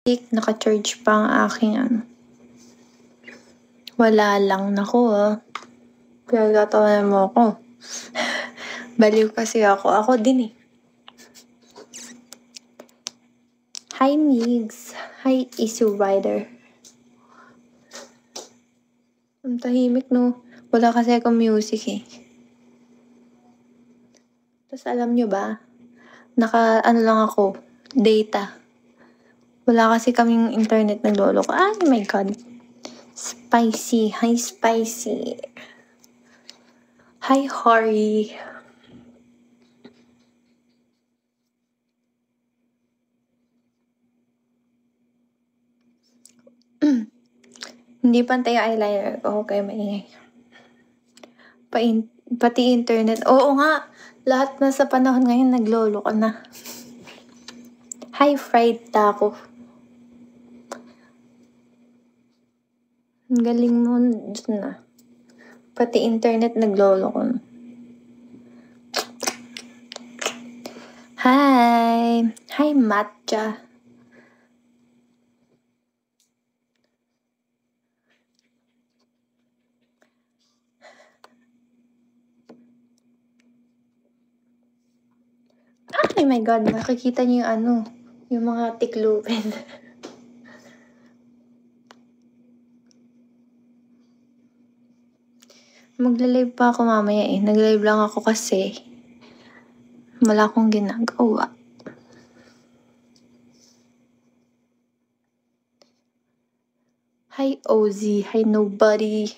Naka-charge pa ang aking ano. Wala lang. Naku pinagtatawanan mo ako. Baliw kasi ako. Ako din eh. Hi Migs. Hi Easy Rider. Ang tahimik no. Wala kasi akong music eh. Tapos alam nyo ba? Ano lang ako. Data. Wala kasi kaming internet na lolo ko. Oh my God. Spicy. Hi, Spicy. Hi, Hori. Hindi pantay yung eyeliner ko. Okay, maingay. Pati internet. Oo nga. Lahat na sa panahon ngayon naglolo ko na. Hi, fried taco. Ang galing mo dyan na. Pati internet naglolo ko na. Hi! Hi, matcha. Oh my God, makikita niyo yung yung mga tiklupin. Magla-live pa ako mamaya eh. Nag-live lang ako kasi wala akong ginagawa. Hi Ozzy. Hi nobody.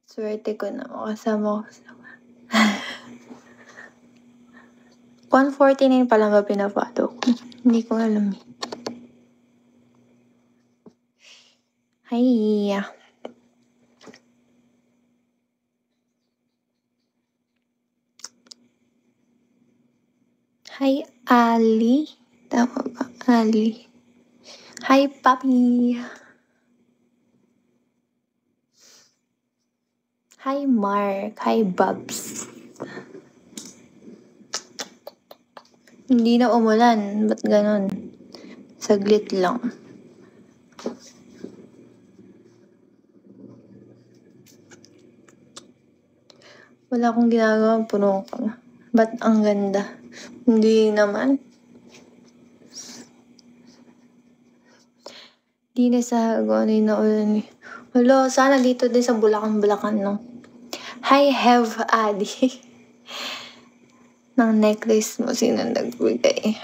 Swerte ko na makasama ko sa 149 pa lang ba pinafollow ko? Hindi ko alam eh. Hi! Hi, Ali. Tama ba? Ali. Hi, Papi. Hi, Mark. Hi, Bubs. Hindi na umulan. Ba't ganon? Saglit lang. Wala akong ginagawa. Puno ko na. Ba't ang ganda? Hindi naman. Di na sa ano na ulan eh. Wala, sana dito din sa Bulacan, no? Hi, Have Adi. Ng necklace mo, sino nagbigay?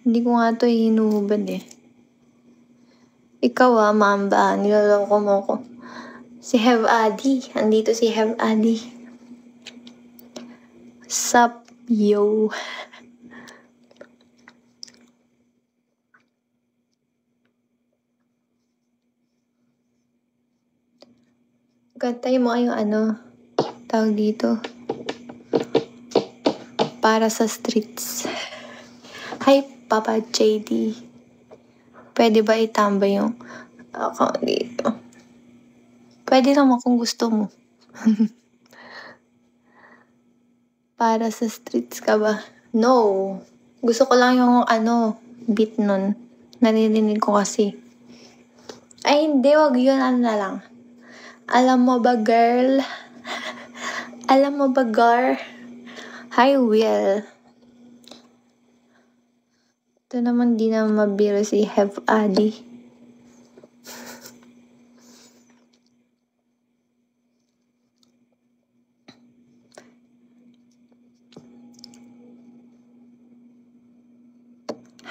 Hindi ko nga to hinuhubad eh. Ikaw mamba, niloloko mo ko. Si Have Adi. Andito si Have Adi. Sup, yo. Kantay mo yung tawag dito. Para sa streets. Hi, Papa JD. Pwede ba itambay yung account dito? Pwede naman kung gusto mo. Para sa streets ka ba? No. Gusto ko lang yung beat nun. Narinig ko kasi. Ay, hindi. Wag yun. Na lang. Alam mo ba, girl? Alam mo ba, gar? Hi, Will. Ito naman di na mabiro si Have Adi.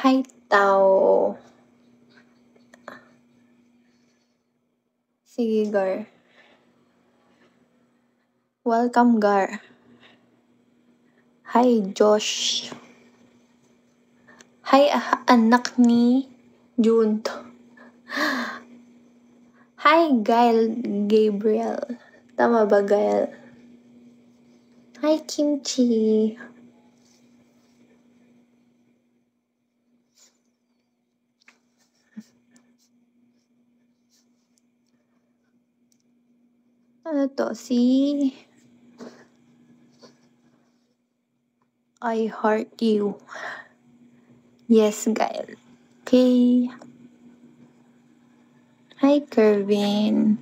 Hi, Tao. Sige, gar. Welcome, gar. Hi, Josh. Hi, anak ni Junto. Hi, Gail Gabriel. Tama ba, Gail? Hi, Kimchi. Ano to? Si I heart you. Yes, Gael. Okay. Hi, Kervin.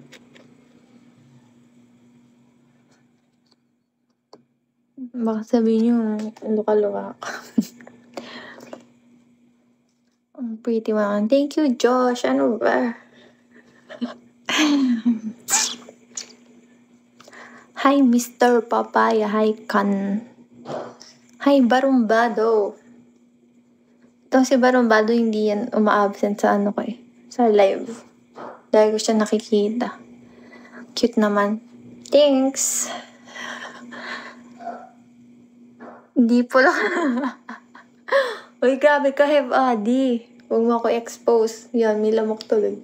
Baka sabihin nyo, luka-luka ako. Ang pretty mo. Thank you, Josh. Ano ba? Hi, Mr. Papaya. Hi, Kan. Hi, Barumbado. Ito si Barumbado, hindi yan uma-absent sa ano ko eh. Sa live. Dahil ko siya nakikita. Cute naman. Thanks. Hindi po lang. Uy, grabe ka, have Adi. Huwag mo ako expose. Yan, may lamok tuloy.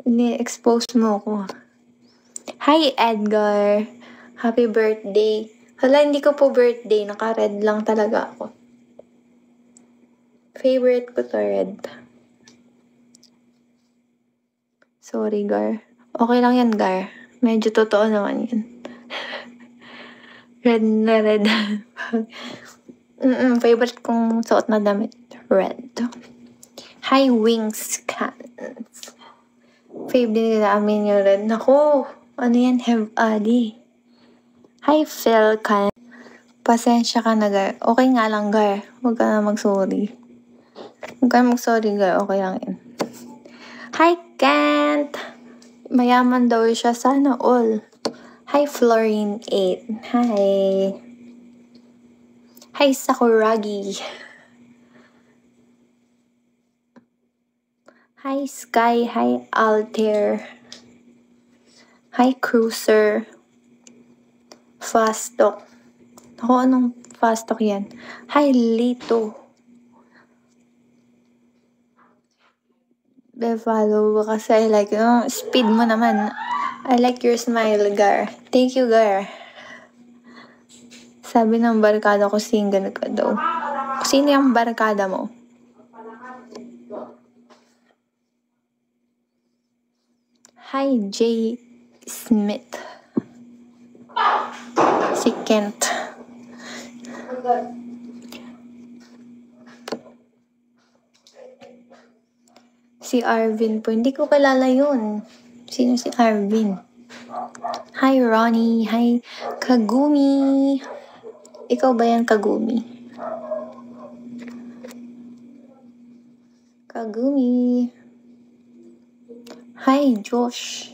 Ni-expose mo ako. Hi, Edgar. Happy birthday. Hala, hindi ko po birthday. Naka-red lang talaga ako. Favorite ko to red. Sorry, Gar. Okay lang yan, Gar. Medyo totoo naman yun. Red na red. Favorite kong suot na damit. Red. Hi, Wings Cans. Fave din nila amin yung red. Naku, ano yan? Have Adi. Hi, Phil Can. Pasensya ka na, Gar. Okay nga lang, Gar. Huwag ka na mag-sorry. Huwag ka na mag-sorry, Gar. Okay lang yan. Hi, Kent. Mayaman daw siya. Sana all. Hi, Florine 8. Hi. Hi, Sakuragi. Hi, Sky. Hi, Altair. Hi, Cruiser. Fast Talk. Ako, anong Fast Talk yan? Hi, Lito. Follow kasi I like, speed mo naman. I like your smile, Gar. Thank you, Gar. Sabi ng barkada ko, single ka daw. Sino yung barkada mo? Hi, J. Smith. Si Kent. Si Arvin po. Hindi ko kilala yun. Sino si Arvin? Hi, Ronnie. Hi, Kagumi. Ikaw ba yan, Kagumi? Kagumi. Hi, Josh.